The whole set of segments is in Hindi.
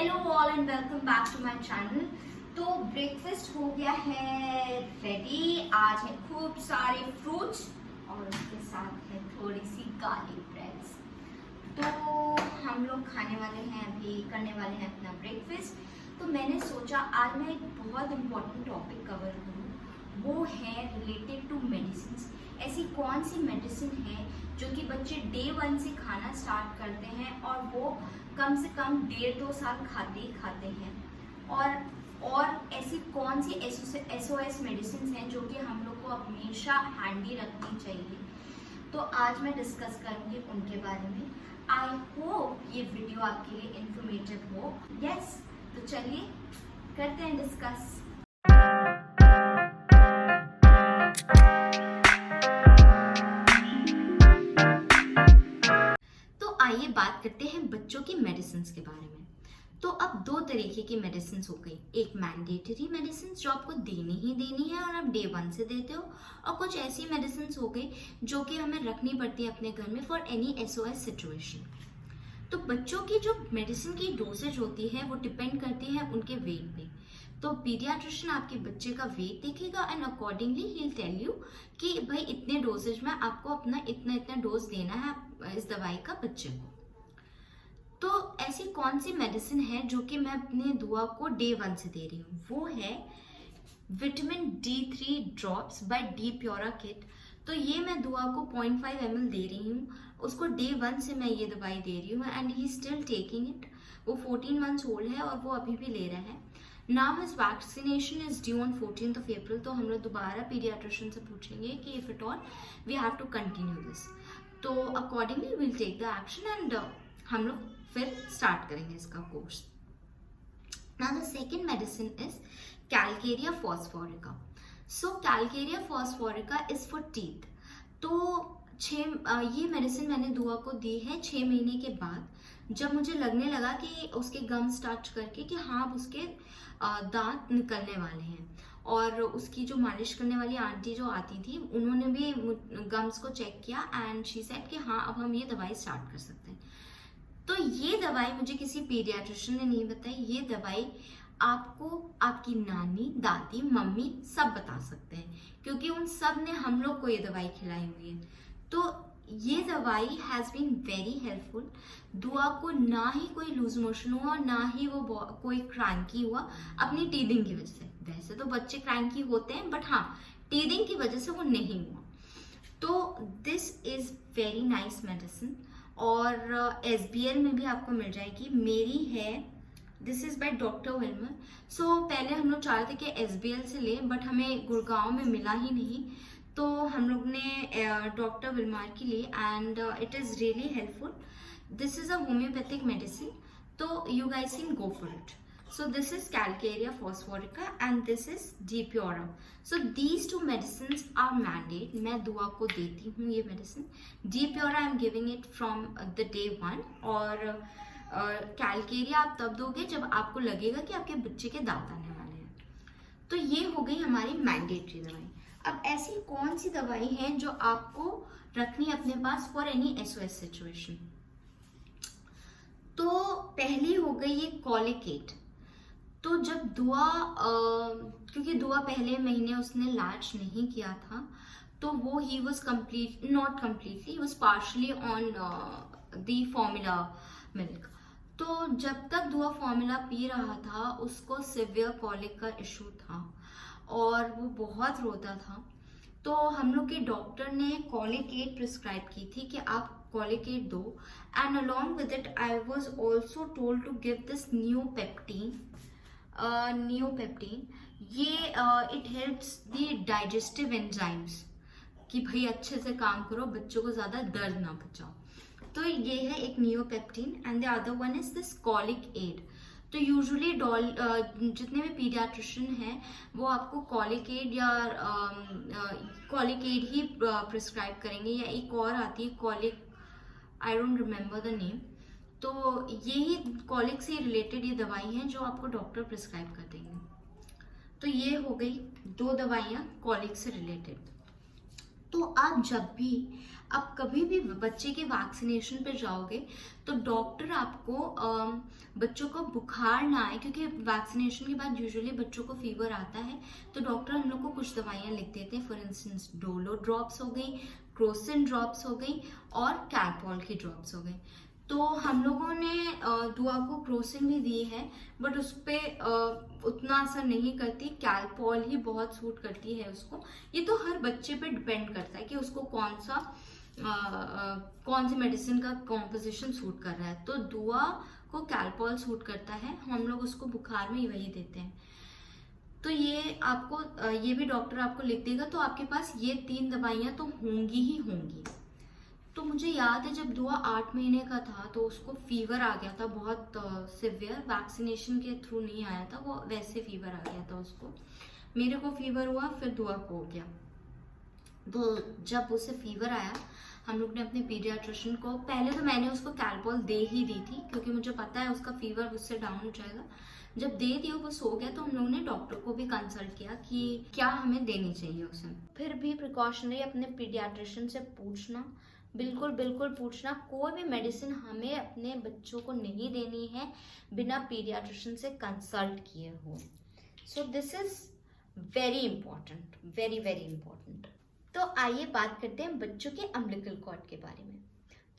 Hello all and welcome back to my channel. तो ब्रेकफास्ट हो गया है रेडी। आज है खूब सारे फ्रूट्स और उसके साथ है थोड़ी सी गार्लिक ब्रेड्स। तो हम लोग खाने वाले हैं, अभी करने वाले हैं अपना ब्रेकफास्ट। तो मैंने सोचा आज मैं एक बहुत इम्पोर्टेंट टॉपिक कवर करूँ, वो है रिलेटेड टू मेडिसिन। ऐसी कौन सी मेडिसिन है जो कि बच्चे डे 1 से खाना स्टार्ट करते हैं और वो कम से कम 1.5-2 साल खाते ही खाते हैं, और ऐसी कौन सी SOS मेडिसिन हैं जो कि हम लोग को हमेशा हैंडी रखनी चाहिए। तो आज मैं डिस्कस करूंगी उनके बारे में। आई होप ये वीडियो आपके लिए इंफॉर्मेटिव हो। यस, तो चलिए करते हैं डिस्कस। आइए बात करते हैं बच्चों की मेडिसिन के बारे में। तो अब 2 तरीके की मेडिसिन हो गई, एक मैंडेटरी मेडिसिन जो आपको देनी ही देनी है और आप डे 1 से देते हो, और कुछ ऐसी मेडिसिन हो गई जो कि हमें रखनी पड़ती है अपने घर में फॉर एनी SOS सिचुएशन। तो बच्चों की जो मेडिसिन की डोजेज होती है वो डिपेंड करती है उनके वेट पे। तो पीडियाट्रिशियन आपके बच्चे का वेट देखेगा and accordingly he will tell you कि भाई इतने डोजेज में आपको अपना इतना डोज देना है इस दवाई का बच्चे को। तो ऐसी कौन सी मेडिसिन है जो कि मैं अपने दुआ को डे 1 से दे रही हूँ, वो है vitamin D3 drops by D प्योरा किट। तो ये मैं दुआ को 0.5 ml दे रही हूँ, उसको डे 1 से मैं ये दवाई दे रही हूँ and he still taking it. वो 14 मंथ्स ओल्ड है और वो अभी भी ले रहा है। Now his vaccination is due on 14th April। तो हम लोग दोबारा पीडियाट्रिशियन से पूछेंगे कि if it all we have to continue this. तो accordingly will take the action and हम लोग फिर स्टार्ट करेंगे इसका course. Now the second medicine is calcarea phosphorica. So calcarea phosphorica is for teeth. तो ये मेडिसिन मैंने दुआ को दी है 6 महीने के बाद, जब मुझे लगने लगा कि उसके गम्स टच करके कि हाँ उसके दांत निकलने वाले हैं। और उसकी जो मालिश करने वाली आंटी जो आती थी उन्होंने भी गम्स को चेक किया एंड शी सेड कि हाँ अब हम ये दवाई स्टार्ट कर सकते हैं। तो ये दवाई मुझे किसी पीडियाट्रिशियन ने नहीं बताई, ये दवाई आपको आपकी नानी, दादी, मम्मी सब बता सकते हैं क्योंकि उन सब ने हम लोग को ये दवाई खिलाई हुई है। तो ये दवाई हैज़ बीन वेरी हेल्पफुल। दुआ को ना ही कोई लूज मोशन हुआ और ना ही वो कोई क्रैंकी हुआ अपनी टीदिंग की वजह से। वैसे तो बच्चे क्रैंकी होते हैं बट हाँ टीदिंग की वजह से वो नहीं हुआ। तो this is very nice medicine और SBL में भी आपको मिल जाएगी। मेरी है, this is by doctor Willmar. So पहले हम लोग चाह रहे थे कि SBL से लें बट हमें गुड़गांव में मिला ही नहीं, तो हम लोग ने डॉक्टर विल्मर की ली and it is really helpful. This is a homoeopathic medicine, तो you guys can go for it. So this is Calcarea phosphorica and this is D-Pura. So these 2 medicines are mandate. मैं दुआ को देती हूँ ये medicine. D-Pura I am giving it from the day 1 और Calcarea आप तब दोगे जब आपको लगेगा कि आपके बच्चे के दांत आने वाले हैं। तो ये हो गई हमारी मैंडेटरी दवाई। अब ऐसी कौन सी दवाई है जो आपको रखनी है अपने पास फॉर एनी SOS सिचुएशन। तो पहली हो गई ये कॉलिकेट। तो जब दुआ क्योंकि दुआ पहले महीने उसने लैच नहीं किया था तो वो he was not completely, he was partially on the formula milk. तो जब तक दुआ फॉर्मूला पी रहा था उसको सिवियर कॉलिक का इशू था और वो बहुत रोता था। तो हम लोग के डॉक्टर ने कॉलिकेट प्रिस्क्राइब की थी कि आप कॉलिकेट दो and along with it I was also told to give this Neopeptine. ये it helps the digestive enzymes कि भाई अच्छे से काम करो, बच्चों को ज़्यादा दर्द ना पहुंचाओ। तो ये है एक Neopeptine and the other one is this colic aid. तो यूजुअली जितने भी पीडियाट्रिशियन हैं वो आपको कॉलिक एड या कॉलिक एड ही प्रिस्क्राइब करेंगे, या एक और आती है colic, I don't remember the name. तो यही कॉलिक से रिलेटेड ये दवाई है जो आपको डॉक्टर प्रिस्क्राइब कर देंगे। तो ये हो गई 2 दवाइयाँ कॉलिक से रिलेटेड। तो आप जब भी आप कभी भी बच्चे के वैक्सीनेशन पे जाओगे तो डॉक्टर आपको बच्चों को बुखार ना आए, क्योंकि वैक्सीनेशन के बाद यूजुअली बच्चों को फीवर आता है, तो डॉक्टर हम लोग को कुछ दवाइयाँ लिख देते हैं। फॉर इंस्टेंस डोलो ड्रॉप्स हो गई, क्रोसिन ड्रॉप्स हो गई और कैलपॉल की ड्रॉप्स हो गई। तो हम लोगों ने दुआ को क्रोसिन भी दी है, बट उस पर उतना असर नहीं करती। कैलपॉल ही बहुत सूट करती है उसको। ये तो हर बच्चे पे डिपेंड करता है कि उसको कौन सी मेडिसिन का कॉम्पोजिशन सूट कर रहा है। तो दुआ को कैलपॉल सूट करता है, हम लोग उसको बुखार में वही देते हैं। तो ये आपको ये भी डॉक्टर आपको लिख देगा। तो आपके पास ये 3 दवाइयाँ तो होंगी ही होंगी। तो मुझे याद है जब दुआ 8 महीने का था तो उसको फीवर आ गया था बहुत सिवियर। वैक्सीनेशन के थ्रू नहीं आया था वो, वैसे फीवर आ गया था उसको। मेरे को फीवर हुआ, फिर दुआ को हो गया। तो जब उसे फीवर आया, हम लोग ने अपने पीडियाट्रिशियन को, पहले तो मैंने उसको कैलपॉल दे ही दी थी क्योंकि मुझे पता है उसका फीवर उससे डाउन हो जाएगा। जब दे दिया वो सो गया, तो हम लोगों ने डॉक्टर को भी कंसल्ट किया कि क्या हमें देनी चाहिए उसे। फिर भी प्रिकॉशनरी अपने पीडियाट्रिशियन से पूछना, बिल्कुल बिल्कुल पूछना। कोई भी मेडिसिन हमें अपने बच्चों को नहीं देनी है बिना पीडियाट्रिशियन से कंसल्ट किए हो। So this is very important, very very important. तो आइए बात करते हैं बच्चों के अम्बिलिकल कॉर्ड के बारे में।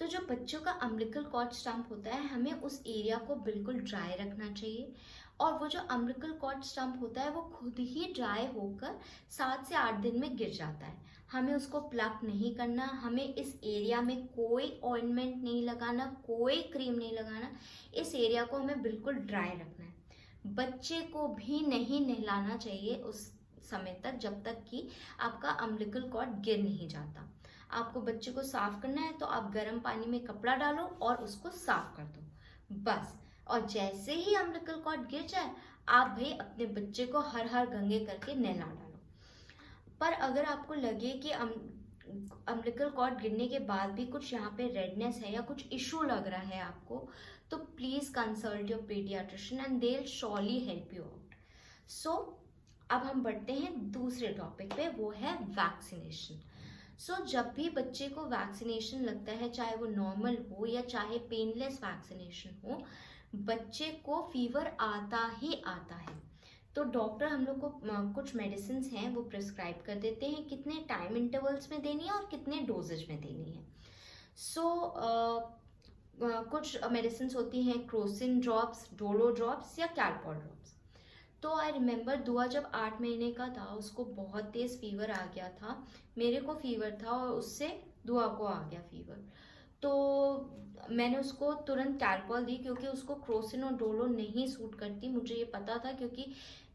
तो जो बच्चों का अम्बिलिकल कॉर्ड स्टंप होता है, हमें उस एरिया को बिल्कुल ड्राई रखना चाहिए। और वो जो अम्बिलिकल कॉर्ड स्टंप होता है वो खुद ही ड्राई होकर 7 से 8 दिन में गिर जाता है। हमें उसको प्लग नहीं करना, हमें इस एरिया में कोई ऑइंटमेंट नहीं लगाना, कोई क्रीम नहीं लगाना। इस एरिया को हमें बिल्कुल ड्राई रखना है। बच्चे को भी नहीं नहलाना चाहिए उस समय तक जब तक कि आपका अम्बिलिकल कॉर्ड गिर नहीं जाता। आपको बच्चे को साफ करना है तो आप गर्म पानी में कपड़ा डालो और उसको साफ कर दो, बस। और जैसे ही अम्बिलिकल कॉर्ड गिर जाए, आप भाई अपने बच्चे को हर हर गंगे करके नहला डालो। पर अगर आपको लगे कि अम्बिलिकल कॉर्ड गिरने के बाद भी कुछ यहाँ पे रेडनेस है या कुछ इशू लग रहा है आपको, तो please consult your paediatrician and they will surely help you out. So अब हम बढ़ते हैं दूसरे टॉपिक पे, वो है वैक्सीनेशन। सो जब भी बच्चे को वैक्सीनेशन लगता है, चाहे वो नॉर्मल हो या चाहे पेनलेस वैक्सीनेशन हो, बच्चे को फीवर आता ही आता है। तो डॉक्टर हम लोग को कुछ मेडिसिन हैं वो प्रिस्क्राइब कर देते हैं कितने टाइम इंटरवल्स में देनी है और कितने डोजेज में देनी है। सो कुछ मेडिसिन होती हैं क्रोसिन ड्रॉप्स, डोलो ड्रॉप्स या कैलपॉल ड्रॉप्स। तो आई रिमेम्बर दुआ जब 8 महीने का था, उसको बहुत तेज फीवर आ गया था। मेरे को फीवर था और उससे दुआ को आ गया फीवर। तो मैंने उसको तुरंत कैलपॉल दी क्योंकि उसको क्रोसिन और डोलो नहीं सूट करती। मुझे ये पता था क्योंकि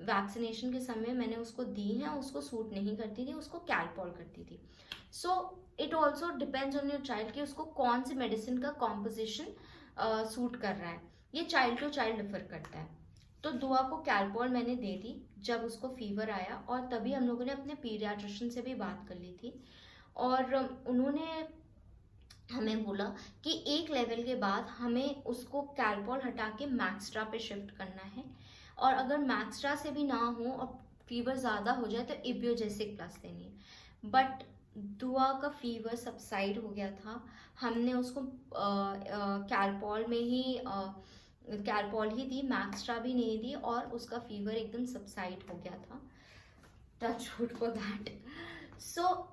वैक्सीनेशन के समय मैंने उसको दी है, उसको सूट नहीं करती थी, उसको कैलपॉल करती थी। So it also depends on your child कि उसको कौन सी मेडिसिन का कॉम्पोजिशन सूट कर रहा है। ये चाइल्ड टू चाइल्ड डिफर करता है। तो दुआ को कैलपॉल मैंने दे दी जब उसको फीवर आया, और तभी हम लोगों ने अपने पीडियाट्रिशियन से भी बात कर ली थी। और उन्होंने हमें बोला कि एक लेवल के बाद हमें उसको कैलपॉल हटा के मैक्स्ट्रा पे शिफ्ट करना है, और अगर मैक्स्ट्रा से भी ना हो और फीवर ज़्यादा हो जाए तो इबियोजेसिक प्लस देनी है। बट दुआ का फीवर सबसाइड हो गया था, हमने उसको कैलपॉल में ही कैलपॉल ही दी, मैक्स्ट्रा भी नहीं दी, और उसका फीवर एकदम सबसाइड हो गया था। Touch wood for that. So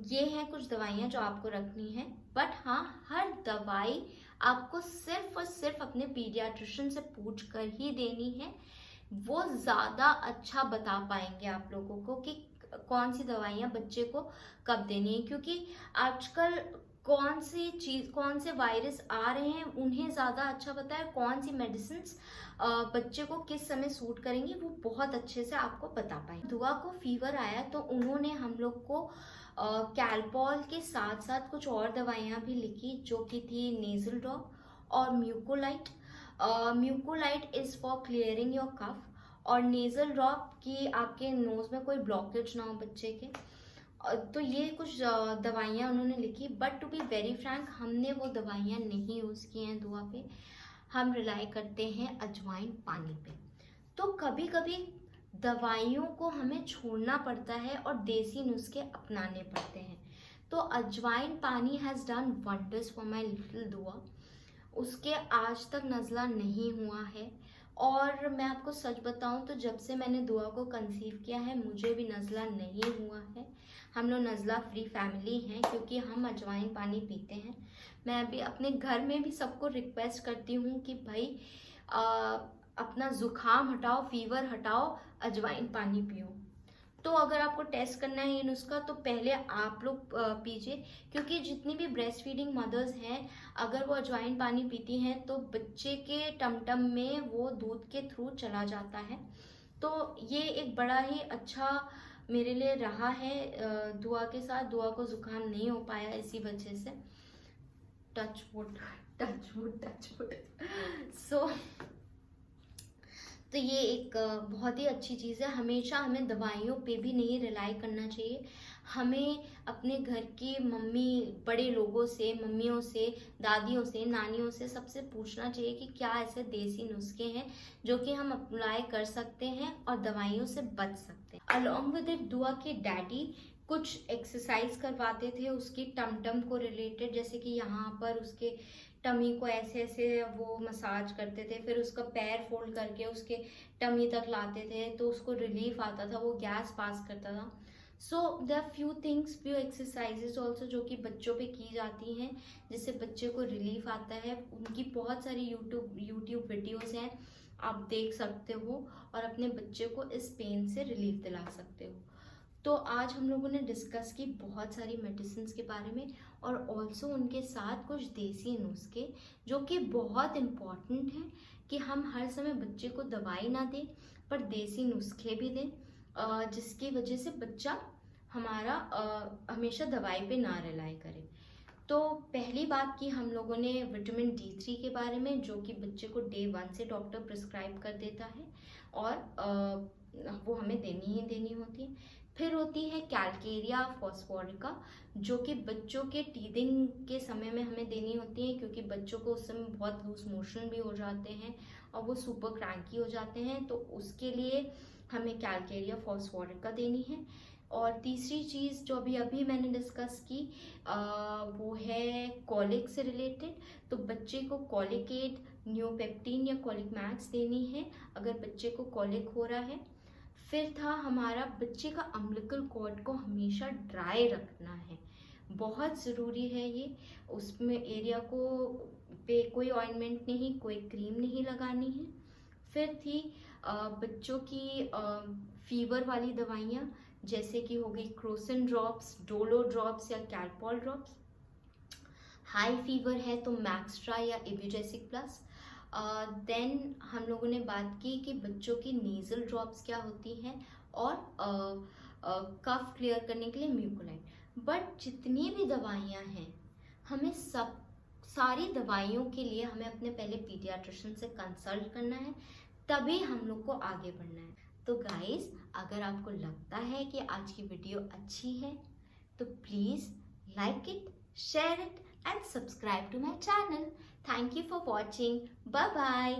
ये हैं कुछ दवाइयाँ जो आपको रखनी है। बट हाँ, हर दवाई आपको सिर्फ और सिर्फ अपने पीडियाट्रिशियन से पूछ कर ही देनी है। वो ज़्यादा अच्छा बता पाएंगे आप लोगों को कि कौन सी दवाइयाँ बच्चे को कब देनी है, क्योंकि आजकल कौन सी चीज़, कौन से वायरस आ रहे हैं उन्हें ज़्यादा अच्छा पता है, कौन सी मेडिसिन बच्चे को किस समय सूट करेंगी वो बहुत अच्छे से आपको बता पाएंगे। दुआ को फीवर आया तो उन्होंने हम लोग को कैलपॉल के साथ साथ कुछ और दवाइयाँ भी लिखी, जो कि थी नेजल ड्रॉप और म्यूकोलाइट। म्यूकोलाइट इज़ फॉर क्लियरिंग योर कफ, और नेजल ड्रॉप की आपके नोज में कोई ब्लॉकेज ना हो बच्चे के। तो ये कुछ दवाइयाँ उन्होंने लिखी। But to be very frank, हमने वो दवाइयाँ नहीं यूज़ की हैं दुआ पे। हम रिलाई करते हैं अजवाइन पानी पे। तो कभी कभी दवाइयों को हमें छोड़ना पड़ता है और देसी नुस्खे अपनाने पड़ते हैं। तो अजवाइन पानी has done wonders for my little दुआ। उसके आज तक नज़ला नहीं हुआ है, और मैं आपको सच बताऊं तो जब से मैंने दुआ को कंसीव किया है मुझे भी नज़ला नहीं हुआ है। हम लोग नज़ला फ्री फैमिली हैं क्योंकि हम अजवाइन पानी पीते हैं। मैं भी अपने घर में भी सबको रिक्वेस्ट करती हूँ कि भाई अपना ज़ुकाम हटाओ, फीवर हटाओ, अजवाइन पानी पियो। तो अगर आपको टेस्ट करना है ये नुस्खा तो पहले आप लोग पीजिए, क्योंकि जितनी भी ब्रेस्ट फीडिंग मदर्स हैं अगर वो अजवाइन पानी पीती हैं तो बच्चे के टमटम में वो दूध के थ्रू चला जाता है। तो ये एक बड़ा ही अच्छा मेरे लिए रहा है। दुआ के साथ दुआ को जुकाम नहीं हो पाया इसी वजह से। Touch wood, touch wood, touch wood. So तो ये एक बहुत ही अच्छी चीज़ है। हमेशा हमें दवाइयों पे भी नहीं रिलाई करना चाहिए। हमें अपने घर की बड़े लोगों से, मम्मियों से, दादियों से, नानियों से सबसे पूछना चाहिए कि क्या ऐसे देसी नुस्खे हैं जो कि हम अप्लाई कर सकते हैं और दवाइयों से बच सकते हैं। अलॉन्ग विद इट दुआ के डैडी कुछ एक्सरसाइज करवाते थे उसकी टमटम को रिलेटेड, जैसे कि यहाँ पर उसके टमी को ऐसे ऐसे वो मसाज करते थे, फिर उसका पैर फोल्ड करके उसके टमी तक लाते थे तो उसको रिलीफ आता था, वो गैस पास करता था। So there are few things, few exercises also जो कि बच्चों पे की जाती हैं जिससे बच्चे को रिलीफ आता है। उनकी बहुत सारी यूट्यूब वीडियोज़ हैं, आप देख सकते हो और अपने बच्चे को इस पेन से रिलीफ दिला सकते हो। तो आज हम लोगों ने डिस्कस की बहुत सारी मेडिसिन के बारे में और ऑल्सो उनके साथ कुछ देसी नुस्खे जो कि बहुत इम्पॉर्टेंट हैं कि हम हर समय बच्चे को दवाई ना दें पर देसी नुस्खे भी दें, जिसकी वजह से बच्चा हमारा हमेशा दवाई पे ना रिलाई करे। तो पहली बात की हम लोगों ने विटामिन D3 के बारे में, जो कि बच्चे को डे 1 से डॉक्टर प्रिस्क्राइब कर देता है और वो हमें देनी ही देनी होती है। फिर होती है कैल्केरिया फॉस्फोरिका जो कि बच्चों के टीदिंग के समय में हमें देनी होती है, क्योंकि बच्चों को उस समय बहुत लूज मोशन भी हो जाते हैं और वो सुपर क्रैंकी हो जाते हैं, तो उसके लिए हमें कैल्केरिया फॉस्फोरिका देनी है। और तीसरी चीज़ जो अभी मैंने डिस्कस की वो है कॉलिक से रिलेटेड, तो बच्चे को कॉलिकेट, न्यूपेप्टीन या कॉलिक मैक्स देनी है अगर बच्चे को कॉलिक हो रहा है। फिर था हमारा बच्चे का अम्बिलिकल कॉर्ड को हमेशा ड्राई रखना है, बहुत ज़रूरी है ये। उसमें एरिया को पे कोई ऑइंटमेंट नहीं, कोई क्रीम नहीं लगानी है। फिर थी बच्चों की फीवर वाली दवाइयाँ, जैसे कि हो गई क्रोसिन ड्रॉप्स, डोलो ड्रॉप्स या कैलपॉल ड्रॉप्स। हाई फीवर है तो मैक्स्ट्रा या इब्यूजेसिक प्लस। देन हम लोगों ने बात की कि बच्चों की नेज़ल ड्रॉप्स क्या होती हैं और कफ क्लियर करने के लिए म्यूकोलाइट। बट जितनी भी दवाइयाँ हैं हमें सारी दवाइयों के लिए हमें अपने पहले पीडियाट्रिशियन से कंसल्ट करना है, तभी हम लोग को आगे बढ़ना है। तो गाइस, अगर आपको लगता है कि आज की वीडियो अच्छी है तो please like it, share it and subscribe to my channel. Thank you for watching. Bye bye.